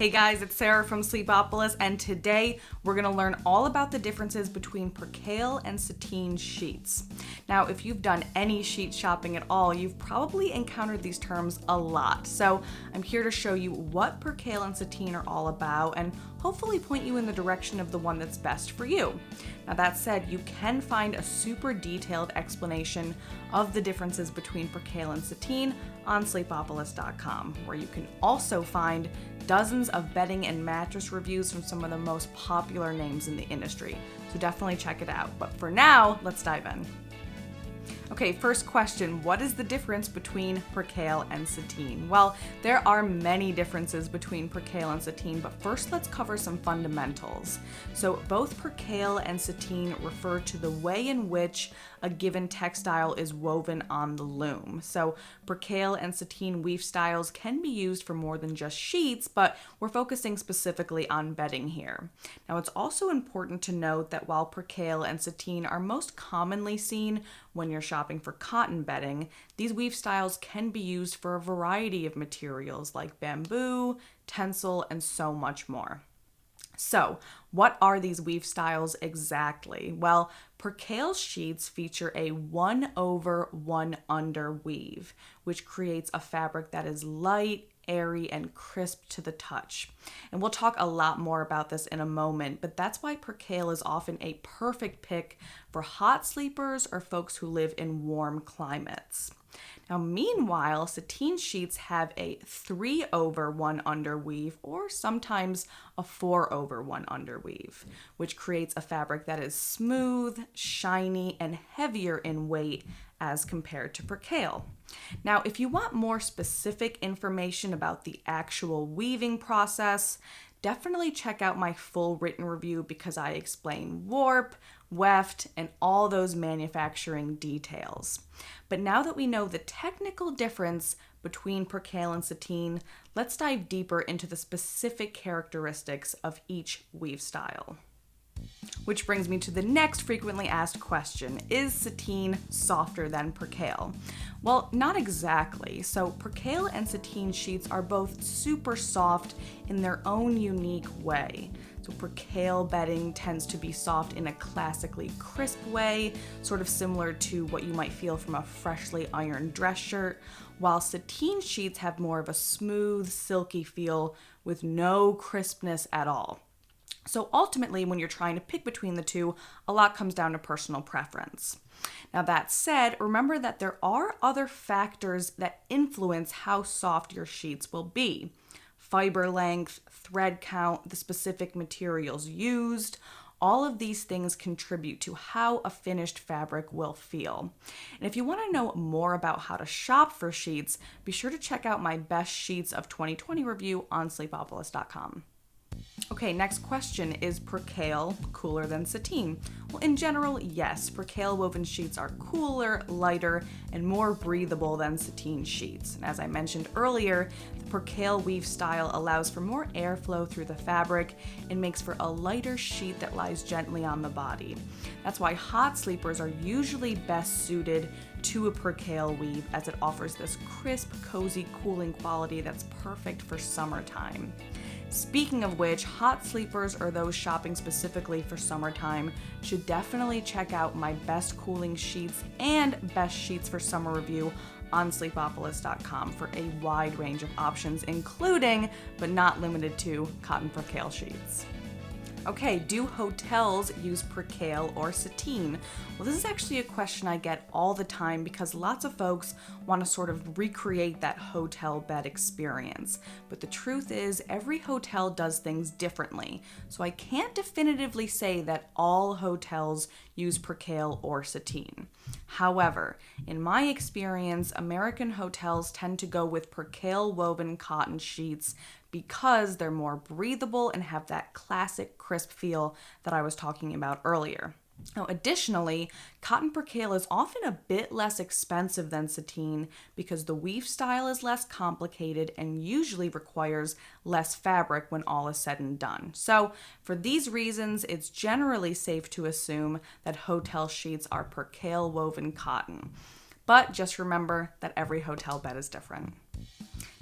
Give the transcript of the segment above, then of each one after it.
Hey guys, it's Sarah from Sleepopolis, and today we're going to learn all about the differences between Percale and Sateen sheets. Now, if you've done any sheet shopping at all, you've probably encountered these terms a lot. So I'm here to show you what Percale and Sateen are all about and hopefully point you in the direction of the one that's best for you. Now that said, you can find a super detailed explanation of the differences between Percale and Sateen on Sleepopolis.com, where you can also find dozens of bedding and mattress reviews from some of the most popular names in the industry. So definitely check it out. But for now, let's dive in. Okay, first question, what is the difference between Percale and Sateen? Well, there are many differences between Percale and Sateen, but first let's cover some fundamentals. So both Percale and Sateen refer to the way in which a given textile is woven on the loom. So Percale and Sateen weave styles can be used for more than just sheets, but we're focusing specifically on bedding here. Now it's also important to note that while Percale and Sateen are most commonly seen when you're shopping for cotton bedding, these weave styles can be used for a variety of materials like bamboo, tencel, and so much more. So, what are these weave styles exactly? Well, Percale sheets feature a 1/1 under weave, which creates a fabric that is light, airy, and crisp to the touch. And we'll talk a lot more about this in a moment, but that's why Percale is often a perfect pick for hot sleepers or folks who live in warm climates. Now, meanwhile, Sateen sheets have a 3/1 under weave or sometimes a 4/1 under weave, which creates a fabric that is smooth, shiny, and heavier in weight as compared to Percale. Now, if you want more specific information about the actual weaving process, definitely check out my full written review because I explain warp, weft, and all those manufacturing details. But now that we know the technical difference between Percale and Sateen, let's dive deeper into the specific characteristics of each weave style. Which brings me to the next frequently asked question, is Sateen softer than Percale? Well, not exactly. So Percale and Sateen sheets are both super soft in their own unique way. So Percale bedding tends to be soft in a classically crisp way, sort of similar to what you might feel from a freshly ironed dress shirt, while Sateen sheets have more of a smooth, silky feel with no crispness at all. So ultimately, when you're trying to pick between the two, a lot comes down to personal preference. Now that said, remember that there are other factors that influence how soft your sheets will be. Fiber length, thread count, the specific materials used, all of these things contribute to how a finished fabric will feel. And if you want to know more about how to shop for sheets, be sure to check out my Best Sheets of 2020 review on Sleepopolis.com. Okay, next question, is Percale cooler than Sateen? Well, in general, yes. Percale woven sheets are cooler, lighter, and more breathable than Sateen sheets. And as I mentioned earlier, the Percale weave style allows for more airflow through the fabric and makes for a lighter sheet that lies gently on the body. That's why hot sleepers are usually best suited to a Percale weave, as it offers this crisp, cozy, cooling quality that's perfect for summertime. Speaking of which, hot sleepers or those shopping specifically for summertime should definitely check out my best cooling sheets and best sheets for summer review on Sleepopolis.com for a wide range of options, including, but not limited to, cotton Percale sheets. Okay, do hotels use Percale or Sateen? Well, this is actually a question I get all the time because lots of folks want to sort of recreate that hotel bed experience. But the truth is, every hotel does things differently. So I can't definitively say that all hotels use Percale or Sateen. However, in my experience, American hotels tend to go with Percale woven cotton sheets because they're more breathable and have that classic crisp feel that I was talking about earlier. Now, additionally, cotton Percale is often a bit less expensive than Sateen because the weave style is less complicated and usually requires less fabric when all is said and done. So, for these reasons, it's generally safe to assume that hotel sheets are Percale woven cotton. But just remember that every hotel bed is different.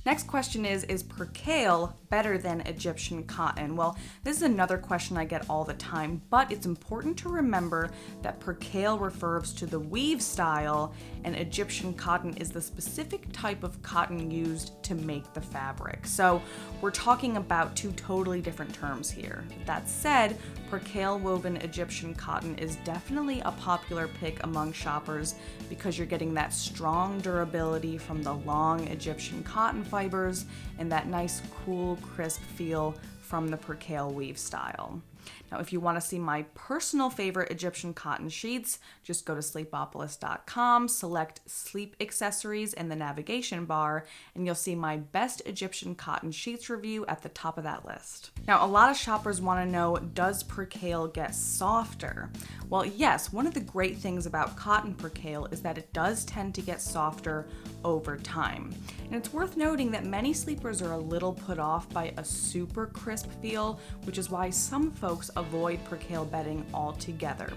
Next question is Percale better than Egyptian cotton? Well, this is another question I get all the time, but it's important to remember that Percale refers to the weave style and Egyptian cotton is the specific type of cotton used to make the fabric. So we're talking about two totally different terms here. That said, Percale woven Egyptian cotton is definitely a popular pick among shoppers because you're getting that strong durability from the long Egyptian cotton fibers and that nice, cool, crisp feel from the Percale weave style. Now, if you want to see my personal favorite Egyptian cotton sheets, just go to Sleepopolis.com, select Sleep Accessories in the navigation bar, and you'll see my best Egyptian cotton sheets review at the top of that list. Now, a lot of shoppers want to know, does Percale get softer? Well, yes, one of the great things about cotton Percale is that it does tend to get softer over time. And it's worth noting that many sleepers are a little put off by a super crisp feel, which is why some folks avoid Percale bedding altogether.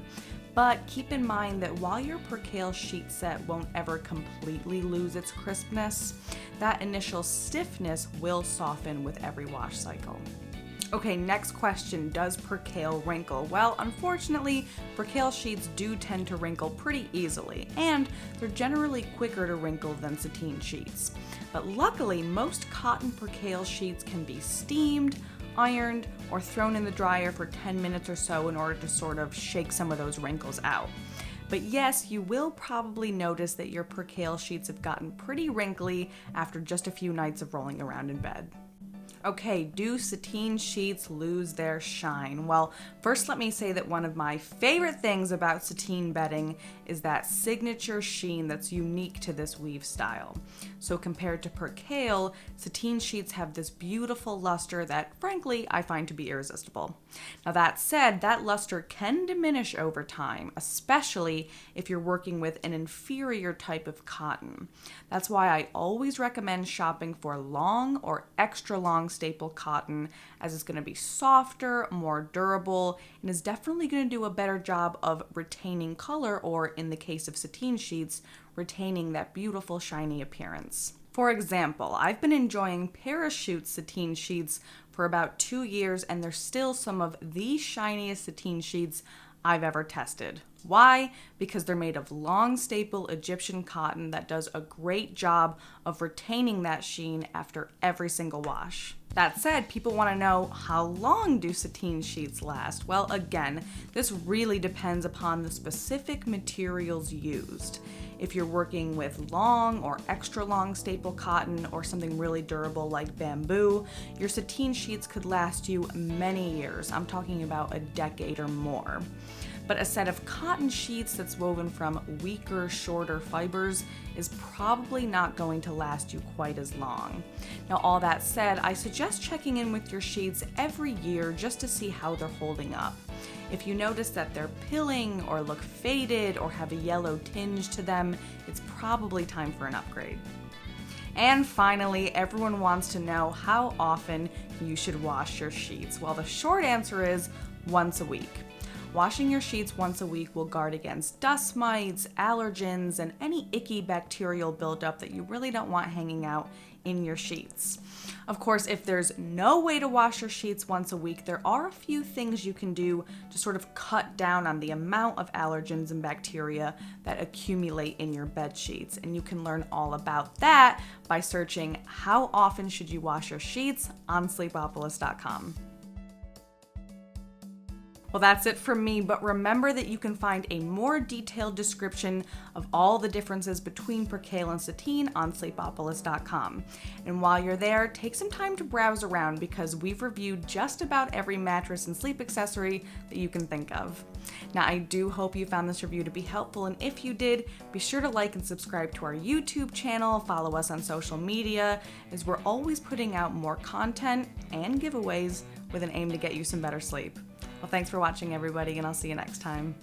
But keep in mind that while your Percale sheet set won't ever completely lose its crispness, that initial stiffness will soften with every wash cycle. Okay, next question, does Percale wrinkle? Well, unfortunately, Percale sheets do tend to wrinkle pretty easily, and they're generally quicker to wrinkle than Sateen sheets. But luckily, most cotton Percale sheets can be steamed, ironed, or thrown in the dryer for 10 minutes or so in order to sort of shake some of those wrinkles out. But yes, you will probably notice that your Percale sheets have gotten pretty wrinkly after just a few nights of rolling around in bed. Okay, do Sateen sheets lose their shine? Well, first let me say that one of my favorite things about Sateen bedding is that signature sheen that's unique to this weave style. So compared to Percale, Sateen sheets have this beautiful luster that, frankly, I find to be irresistible. Now that said, that luster can diminish over time, especially if you're working with an inferior type of cotton. That's why I always recommend shopping for long or extra long staple cotton, as it's going to be softer, more durable, and is definitely going to do a better job of retaining color, or in the case of Sateen sheets, retaining that beautiful shiny appearance. For example, I've been enjoying Parachute Sateen sheets for about 2 years, and they're still some of the shiniest Sateen sheets I've ever tested. Why? Because they're made of long staple Egyptian cotton that does a great job of retaining that sheen after every single wash. That said, people want to know, how long do Sateen sheets last? Well, again, this really depends upon the specific materials used. If you're working with long or extra long staple cotton or something really durable like bamboo, your Sateen sheets could last you many years. I'm talking about a decade or more. But a set of cotton sheets that's woven from weaker, shorter fibers is probably not going to last you quite as long. Now, all that said, I suggest checking in with your sheets every year just to see how they're holding up. If you notice that they're pilling or look faded or have a yellow tinge to them, it's probably time for an upgrade. And finally, everyone wants to know how often you should wash your sheets. Well, the short answer is once a week. Washing your sheets once a week will guard against dust mites, allergens, and any icky bacterial buildup that you really don't want hanging out in your sheets. Of course, if there's no way to wash your sheets once a week, there are a few things you can do to sort of cut down on the amount of allergens and bacteria that accumulate in your bed sheets. And you can learn all about that by searching "How often should you wash your sheets?" on Sleepopolis.com. Well, that's it from me, but remember that you can find a more detailed description of all the differences between Percale and Sateen on Sleepopolis.com. And while you're there, take some time to browse around because we've reviewed just about every mattress and sleep accessory that you can think of. Now, I do hope you found this review to be helpful, and if you did, be sure to like and subscribe to our YouTube channel, follow us on social media, as we're always putting out more content and giveaways with an aim to get you some better sleep. Well, thanks for watching, everybody, and I'll see you next time.